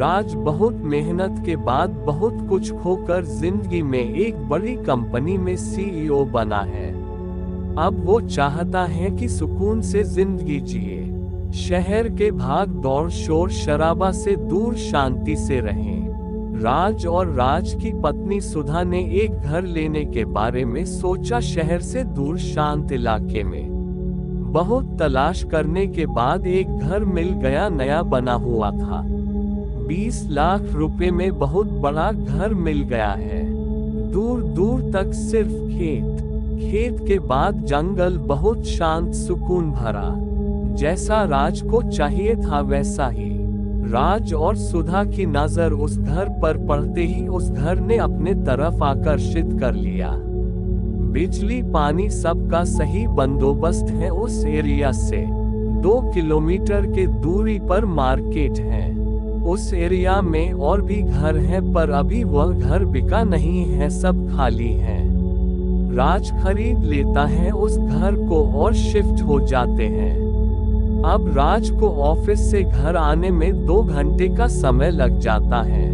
राज बहुत मेहनत के बाद बहुत कुछ खोकर जिंदगी में एक बड़ी कंपनी में सीईओ बना है। अब वो चाहता है कि सुकून से जिंदगी जिए, शहर के भाग दौड़ शोर शराबा से दूर शांति से रहें। राज और राज की पत्नी सुधा ने एक घर लेने के बारे में सोचा, शहर से दूर शांत इलाके में। बहुत तलाश करने के बाद एक घर मिल गया, नया बना हुआ था। 20 लाख रुपए में बहुत बड़ा घर मिल गया है। दूर दूर तक सिर्फ खेत, खेत के बाद जंगल, बहुत शांत सुकून भरा, जैसा राज को चाहिए था वैसा ही। राज और सुधा की नजर उस घर पर पड़ते ही उस घर ने अपने तरफ आकर्षित कर लिया। बिजली पानी सबका सही बंदोबस्त है। उस एरिया से 2 किलोमीटर के दूरी पर मार्केट है। उस एरिया में और भी घर हैं, पर अभी वह घर बिका नहीं है, सब खाली हैं। राज खरीद लेता है उस घर को और शिफ्ट हो जाते हैं। अब राज को ऑफिस से घर आने में 2 घंटे का समय लग जाता है,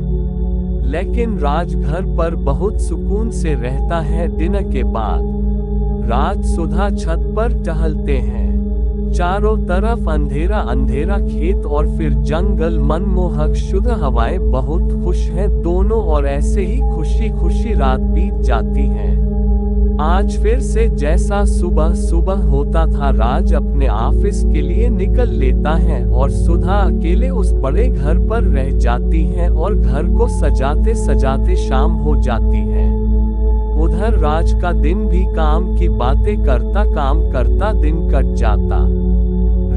लेकिन राज घर पर बहुत सुकून से रहता है। डिनर के बाद राज सुधा छत पर टहलते हैं। चारों तरफ अंधेरा अंधेरा, खेत और फिर जंगल, मनमोहक शुद्ध हवाएं, बहुत खुश हैं दोनों और ऐसे ही खुशी खुशी रात बीत जाती है। आज फिर से जैसा सुबह सुबह होता था, राज अपने ऑफिस के लिए निकल लेता है और सुधा अकेले उस बड़े घर पर रह जाती है और घर को सजाते सजाते शाम हो जाती है। उधर राज का दिन भी काम की बातें करता काम करता दिन कट जाता।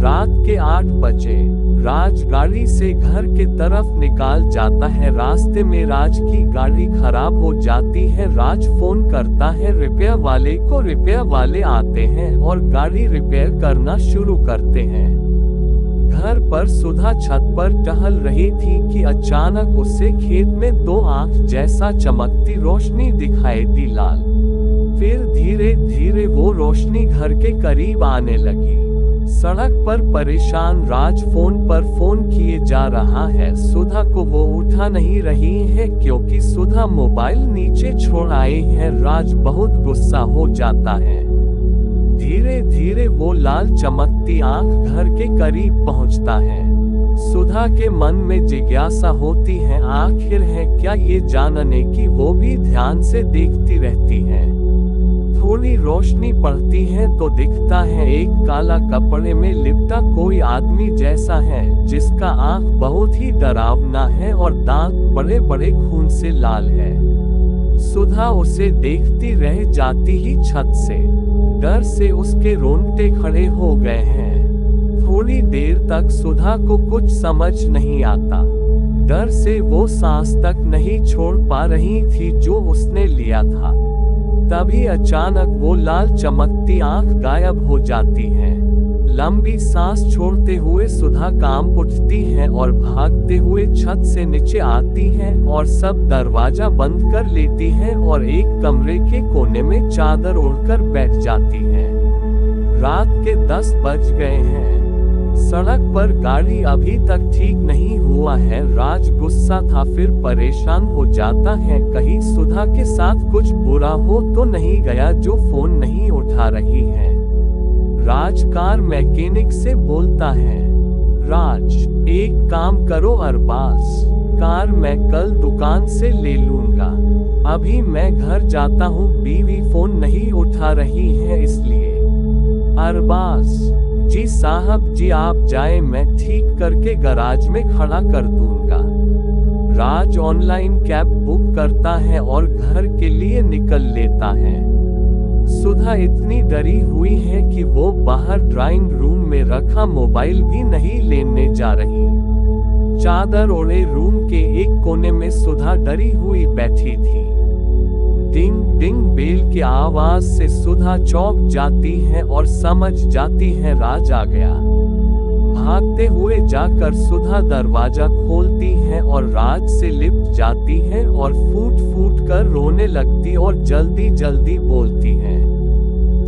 रात के 8 बजे राज गाड़ी से घर के तरफ निकाल जाता है। रास्ते में राज की गाड़ी खराब हो जाती है। राज फोन करता है रिपेयर वाले को। रिपेयर वाले आते हैं और गाड़ी रिपेयर करना शुरू करते हैं। घर पर सुधा छत पर टहल रही थी कि अचानक उसे खेत में 2 आंख जैसा चमकती रोशनी दिखाई दी, लाल। फिर धीरे धीरे वो रोशनी घर के करीब आने लगी। सड़क पर परेशान राज फोन पर फोन किए जा रहा है। सुधा को वो उठा नहीं रही है क्योंकि सुधा मोबाइल नीचे छोड़ आई है। राज बहुत गुस्सा हो जाता है। धीरे धीरे वो लाल चमकती आंख घर के करीब पहुंचता है। सुधा के मन में जिज्ञासा होती है, आखिर है क्या ये जानने की। वो भी ध्यान से देखती रहती है। थोड़ी रोशनी पड़ती है तो दिखता है एक काला कपड़े में लिपटा कोई आदमी जैसा है, जिसका आंख बहुत ही डरावना है और दांत बड़े बड़े खून से लाल है। सुधा उसे देखती रह जाती ही छत से। डर से उसके रोंगटे खड़े हो गए हैं। थोड़ी देर तक सुधा को कुछ समझ नहीं आता। डर से वो सांस तक नहीं छोड़ पा रही थी जो उसने लिया था। तभी अचानक वो लाल चमकती आंख गायब हो जाती है। लंबी सांस छोड़ते हुए सुधा काम उठती है और भागते हुए छत से नीचे आती है और सब दरवाजा बंद कर लेती है और एक कमरे के कोने में चादर ओढ़कर बैठ जाती है। रात के 10 बज गए हैं। सड़क पर गाड़ी अभी तक ठीक नहीं हुआ है। राज गुस्सा था फिर परेशान हो जाता है, कहीं सुधा के साथ कुछ बुरा हो तो नहीं गया जो फोन नहीं उठा रही है। राज कार मैकेनिक से बोलता है, राज एक काम करो अरबाज, कार मैं कल दुकान से ले लूंगा। अभी मैं घर जाता हूँ, बीवी फोन नहीं उठा रही है इसलिए। अरबाज, जी साहब जी आप जाए, मैं ठीक करके गराज में खड़ा कर दूंगा। राज ऑनलाइन कैब बुक करता है और घर के लिए निकल लेता है। सुधा इतनी डरी हुई है कि वो बाहर ड्राइंग रूम में रखा मोबाइल भी नहीं लेने जा रही। चादर ओढ़े रूम के एक कोने में सुधा डरी हुई बैठी थी। डिंग डिंग बेल की आवाज से सुधा चौंक जाती है और समझ जाती है राज आ गया। भागते हुए जाकर सुधा दरवाजा खोलती है और राज से लिपट जाती है और फूट फूट कर रोने लगती और जल्दी जल्दी बोलती है,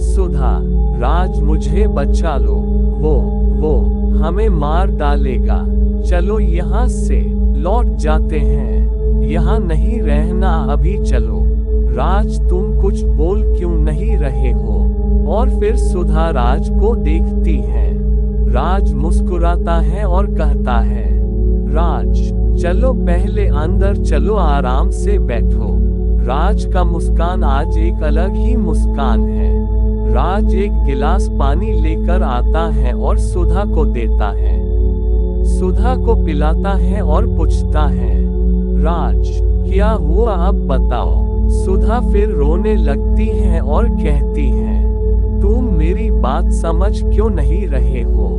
सुधा, राज मुझे बचा लो, वो हमें मार डालेगा, चलो यहाँ से। लौट जाते हैं, यहाँ नहीं रहना, अभी चलो। राज तुम कुछ बोल क्यों नहीं रहे हो? और फिर सुधा राज को देखती है। राज मुस्कुराता है और कहता है, राज चलो पहले अंदर चलो, आराम से बैठो। राज का मुस्कान आज एक अलग ही मुस्कान है। राज एक गिलास पानी लेकर आता है और सुधा को देता है। सुधा को पिलाता है और पूछता है, राज क्या हुआ अब बताओ। सुधा फिर रोने लगती है और कहती है, तुम मेरी बात समझ क्यों नहीं रहे हो?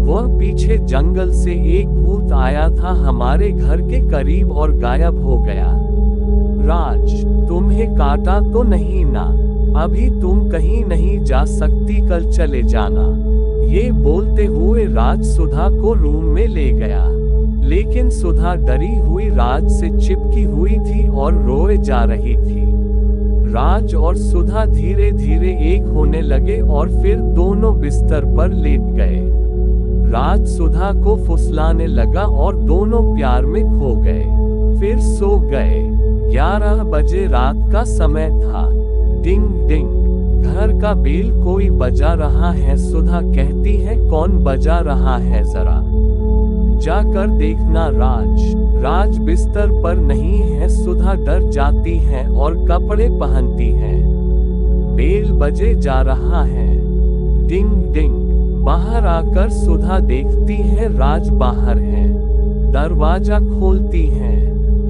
वह पीछे जंगल से एक भूत आया था हमारे घर के करीब और गायब हो गया। राज तुम्हें काटा तो नहीं ना? अभी तुम कहीं नहीं जा सकती, कल चले जाना। ये बोलते हुए राज सुधा को रूम में ले गया, लेकिन सुधा डरी हुई राज से चिपकी हुई थी और रोए जा रही थी। राज और सुधा धीरे धीरे एक होने लगे और फिर दोनों बिस्तर पर लेट गए। राज सुधा को फुसलाने लगा और दोनों प्यार में खो गए, फिर सो गए। 11 बजे रात का समय था। डिंग डिंग, घर का बेल कोई बजा रहा है। सुधा कहती है, कौन बजा रहा है, जरा जाकर देखना। राज बिस्तर पर नहीं है। सुधा डर जाती है और कपड़े पहनती है। बेल बजे जा रहा है। डिंग डिंग, बाहर आकर सुधा देखती है राज बाहर है। दरवाजा खोलती है।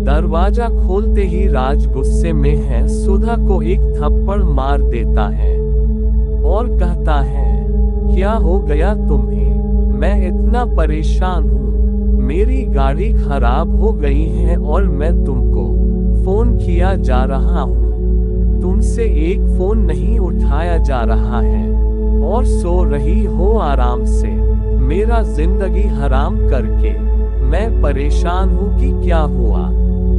दरवाजा खोलते ही राज गुस्से में है, सुधा को एक थप्पड़ मार देता है और कहता है, क्या हो गया तुम्हें? मैं इतना परेशान हूँ। मेरी गाड़ी खराब हो गई है और मैं तुमको फोन किया जा रहा हूँ, तुमसे एक फोन नहीं उठाया जा रहा है और सो रही हो आराम से, मेरा जिंदगी हराम करके। मैं परेशान हूँ कि क्या हुआ,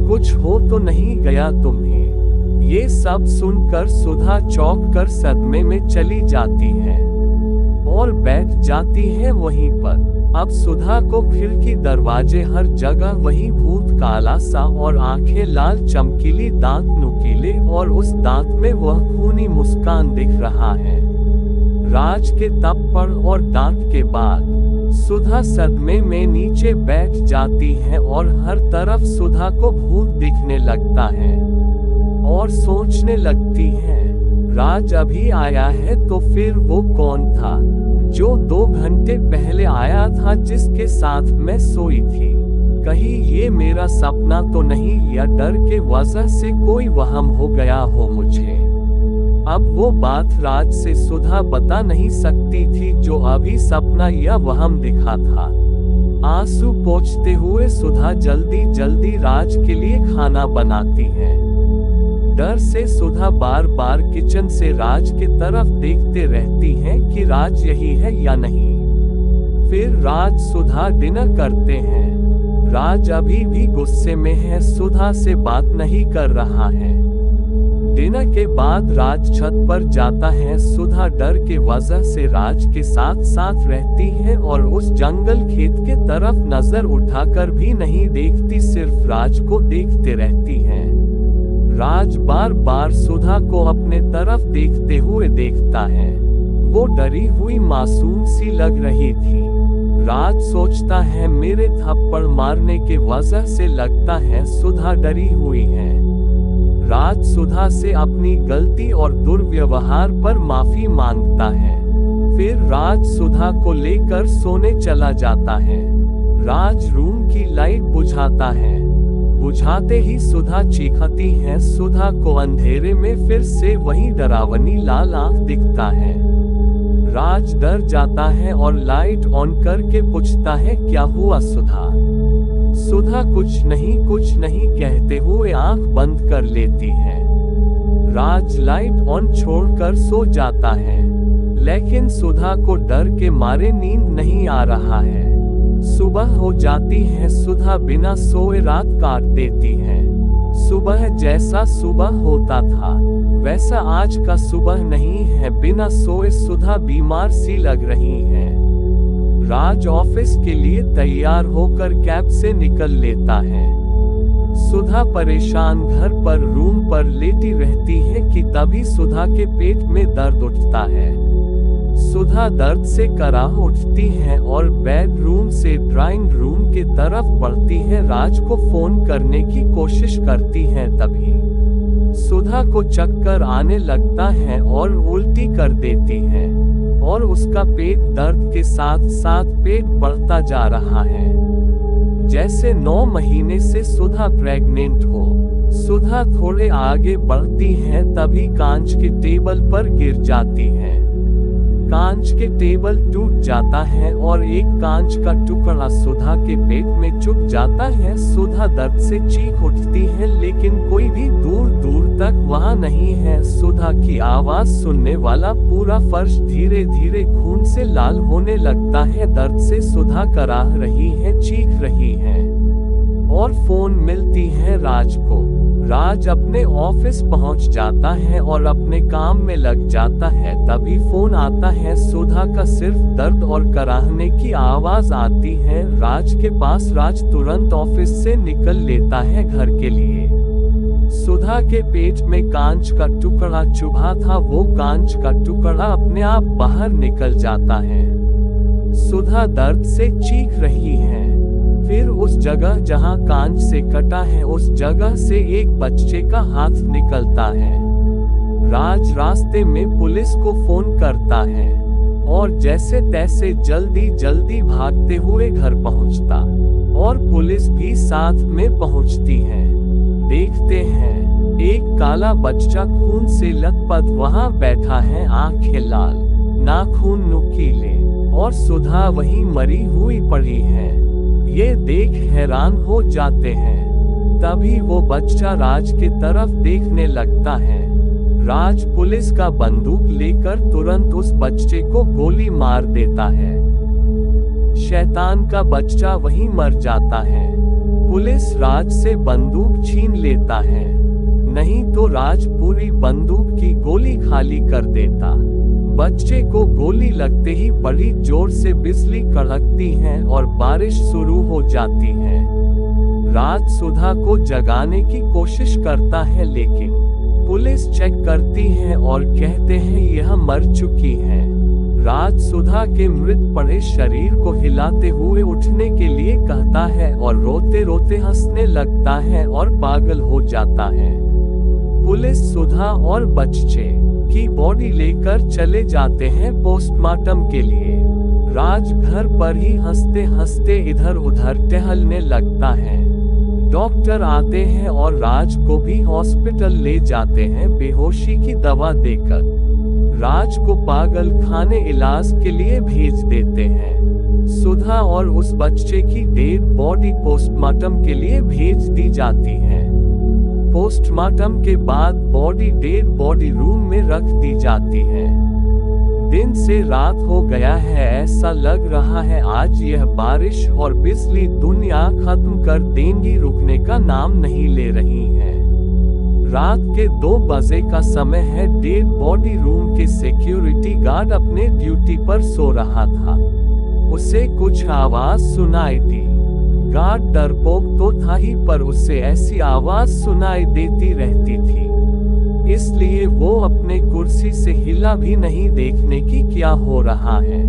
कुछ हो तो नहीं गया तुम्हें? ये सब सुनकर सुधा चौंक कर सदमे में चली जाती है और बैठ जाती है वहीं पर। अब सुधा को खिड़की, दरवाजे, हर जगह वही भूत काला सा और आंखें लाल चमकीली, दांत नुकीले और उस दांत में वह खूनी मुस्कान दिख रहा है। राज के थप्पड़ और डांट के बाद सुधा सदमे में नीचे बैठ जाती है और हर तरफ सुधा को भूत दिखने लगता है और सोचने लगती है, राज अभी आया है तो फिर वो कौन था जो 2 घंटे पहले आया था, जिसके साथ मैं सोई थी? कहीं ये मेरा सपना तो नहीं या डर के वजह से कोई वहम हो गया हो मुझे? अब वो बात राज से सुधा बता नहीं सकती थी जो अभी सपना या वहम दिखा था। आंसू पोंछते हुए सुधा जल्दी जल्दी राज के लिए खाना बनाती है। डर से सुधा बार बार किचन से राज की तरफ देखते रहती है कि राज यही है या नहीं। फिर राज सुधा डिनर करते हैं। राज अभी भी गुस्से में है, सुधा से बात नहीं कर रहा है। डिनर के बाद राज छत पर जाता है। सुधा डर के वजह से राज के साथ साथ रहती है और उस जंगल खेत के तरफ नजर उठाकर भी नहीं देखती, सिर्फ राज को देखते रहती है। राज बार बार सुधा को अपने तरफ देखते हुए देखता है। वो डरी हुई मासूम सी लग रही थी। राज सोचता है, मेरे थप्पड़ मारने के वजह से लगता है सुधा डरी हुई है। राज सुधा से अपनी गलती और दुर्व्यवहार पर माफी मांगता है। फिर राज सुधा को लेकर सोने चला जाता है। राज रूम की लाइट बुझाता है। बुझाते ही सुधा चीखती है। सुधा को अंधेरे में फिर से वही डरावनी लाल आंख दिखता है। राज डर जाता है और लाइट ऑन करके पूछता है, क्या हुआ सुधा? सुधा कुछ नहीं कहते हुए आंख बंद कर लेती है। राज लाइट ऑन छोड़कर सो जाता है, लेकिन सुधा को डर के मारे नींद नहीं आ रहा है। सुबह हो जाती है। सुधा बिना सोए रात काट देती है। सुबह जैसा सुबह होता था वैसा आज का सुबह नहीं है। बिना सोए सुधा बीमार सी लग रही है। राज ऑफिस के लिए तैयार होकर कैब से निकल लेता है। सुधा परेशान घर पर रूम पर लेटी रहती है कि तभी सुधा के पेट में दर्द उठता है। सुधा दर्द से कराह उठती है और बेडरूम से ड्राइंग रूम की तरफ बढ़ती है। राज को फोन करने की कोशिश करती है, तभी सुधा को चक्कर आने लगता है और उल्टी कर देती है और उसका पेट दर्द के साथ साथ पेट बढ़ता जा रहा है, जैसे 9 महीने से सुधा प्रेग्नेंट हो। सुधा थोड़े आगे बढ़ती है, तभी कांच के टेबल पर गिर जाती है। कांच के टेबल टूट जाता है और एक कांच का टुकड़ा सुधा के पेट में चुभ जाता है। सुधा दर्द से चीख उठती है, लेकिन कोई भी दूर दूर तक वहां नहीं है। सुधा की आवाज सुनने वाला पूरा फर्श धीरे धीरे खून से लाल होने लगता है। दर्द से सुधा कराह रही है, चीख रही है और फोन मिलती है राज को। राज अपने ऑफिस पहुंच जाता है और अपने काम में लग जाता है, तभी फोन आता है। सुधा का सिर्फ दर्द और कराहने की आवाज आती है राज के पास। राज तुरंत ऑफिस से निकल लेता है घर के लिए। सुधा के पेट में कांच का टुकड़ा चुभा था, वो कांच का टुकड़ा अपने आप बाहर निकल जाता है। सुधा दर्द से चीख रही है। फिर उस जगह जहां कांच से कटा है, उस जगह से एक बच्चे का हाथ निकलता है। राज रास्ते में पुलिस को फोन करता है और जैसे तैसे जल्दी जल्दी भागते हुए घर पहुंचता और पुलिस भी साथ में पहुंचती है। देखते हैं एक काला बच्चा खून से लथपथ वहां बैठा है, आंखें लाल, नाखून नुकीले और सुधा वहीं मरी हुई पड़ी है। ये देख हैरान हो जाते हैं। तभी वो बच्चा राज की तरफ देखने लगता है। राज पुलिस का बंदूक लेकर तुरंत उस बच्चे को गोली मार देता है। शैतान का बच्चा वहीं मर जाता है। पुलिस राज से बंदूक छीन लेता है, नहीं तो राज पूरी बंदूक की गोली खाली कर देता। बच्चे को गोली लगते ही बड़ी जोर से बिजली कड़कती है और बारिश शुरू हो जाती है। राज सुधा को जगाने की कोशिश करता है, लेकिन पुलिस चेक करती है और कहते हैं यह मर चुकी है। राज सुधा के मृत पड़े शरीर को हिलाते हुए उठने के लिए कहता है और रोते रोते हंसने लगता है और पागल हो जाता है। पुलिस सुधा और बच्चे की बॉडी लेकर चले जाते हैं पोस्टमार्टम के लिए। राज घर पर ही हंसते हंसते इधर उधर टहलने लगता है। डॉक्टर आते हैं और राज को भी हॉस्पिटल ले जाते हैं बेहोशी की दवा देकर। राज को पागल खाने इलाज के लिए भेज देते हैं। सुधा और उस बच्चे की डेड बॉडी पोस्टमार्टम के लिए भेज दी जाती है। पोस्टमार्टम के बाद बॉडी डेड बॉडी रूम में रख दी जाती है। दिन से रात हो गया है, ऐसा लग रहा है आज यह बारिश और बिजली दुनिया खत्म कर देंगी, रुकने का नाम नहीं ले रही है। रात के 2 बजे का समय है। डेड बॉडी रूम के सिक्योरिटी गार्ड अपने ड्यूटी पर सो रहा था। उसे कुछ आवाज सुनाई दी। गार्ड डरपोक तो था ही, पर उससे ऐसी आवाज सुनाई देती रहती थी, इसलिए वो अपने कुर्सी से हिला भी नहीं देखने की क्या हो रहा है।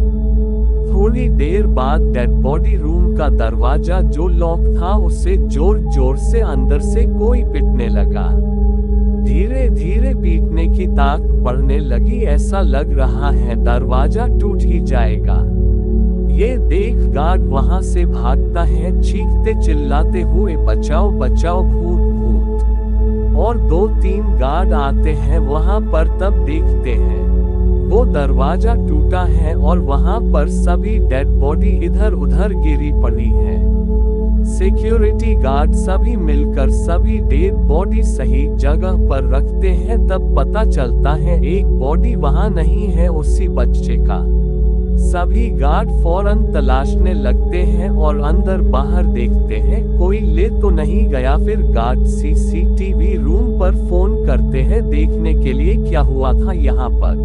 थोड़ी देर बाद डेड बॉडी रूम का दरवाजा जो लॉक था, उसे जोर जोर से अंदर से कोई पीटने लगा। धीरे धीरे पीटने की ताकत बढ़ने लगी, ऐसा लग रहा है दरवाजा टूट ही जाएगा। ये देख गार्ड वहां से भागता है, चीखते चिल्लाते हुए बचाओ बचाओ, भूत भूत। और 2-3 गार्ड आते हैं वहां पर, तब देखते हैं वो दरवाजा टूटा है और वहां पर सभी डेड बॉडी इधर उधर गिरी पड़ी है। सिक्योरिटी गार्ड सभी मिलकर सभी डेड बॉडी सही जगह पर रखते हैं। तब पता चलता है एक बॉडी वहां नहीं है, उसी बच्चे का। सभी गार्ड फौरन तलाशने लगते हैं और अंदर बाहर देखते हैं कोई ले तो नहीं गया। फिर गार्ड सीसीटीवी रूम पर फोन करते हैं देखने के लिए क्या हुआ था यहाँ पर।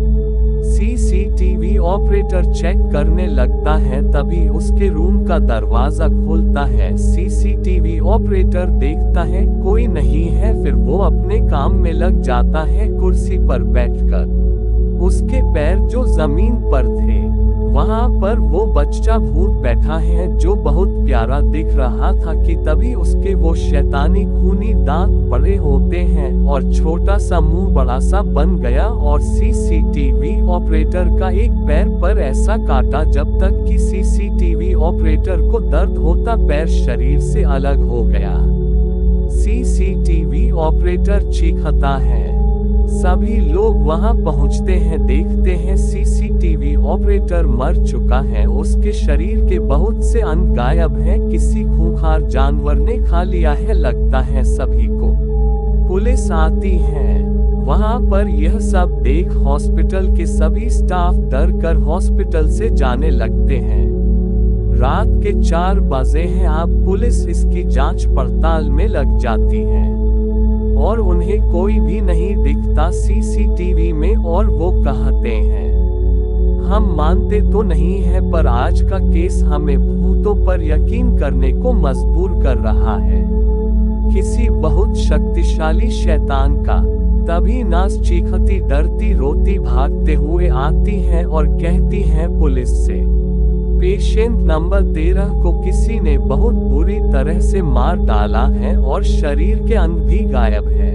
सीसीटीवी ऑपरेटर चेक करने लगता है, तभी उसके रूम का दरवाजा खुलता है। सीसीटीवी ऑपरेटर देखता है कोई नहीं है, फिर वो अपने काम में लग जाता है। कुर्सी पर बैठकर उसके पैर जो जमीन पर थे, वहां पर वो बच्चा भूत बैठा है जो बहुत प्यारा दिख रहा था कि तभी उसके वो शैतानी खूनी दांत बड़े होते हैं और छोटा सा मुंह बड़ा सा बन गया और सीसीटीवी ऑपरेटर का एक पैर पर ऐसा काटा जब तक कि सीसीटीवी ऑपरेटर को दर्द होता पैर शरीर से अलग हो गया। सीसीटीवी ऑपरेटर चीखता है। सभी लोग वहां पहुंचते हैं, देखते हैं सीसीटीवी ऑपरेटर मर चुका है। उसके शरीर के बहुत से अंग गायब हैं, किसी खूंखार जानवर ने खा लिया है लगता है सभी को। पुलिस आती है वहां पर। यह सब देख हॉस्पिटल के सभी स्टाफ डर कर हॉस्पिटल से जाने लगते हैं। रात के 4 बजे हैं। अब पुलिस इसकी जांच पड़ताल में लग जाती है और उन्हें कोई भी नहीं दिखता सीसीटीवी में और वो कहते हैं हम मानते तो नहीं है, पर आज का केस हमें भूतों पर यकीन करने को मजबूर कर रहा है, किसी बहुत शक्तिशाली शैतान का। तभी नास चीखती डरती रोती भागते हुए आती है और कहती है पुलिस से, पेशेंट नंबर 13 को किसी ने बहुत बुरी तरह से मार डाला है और शरीर के अंग भी गायब है।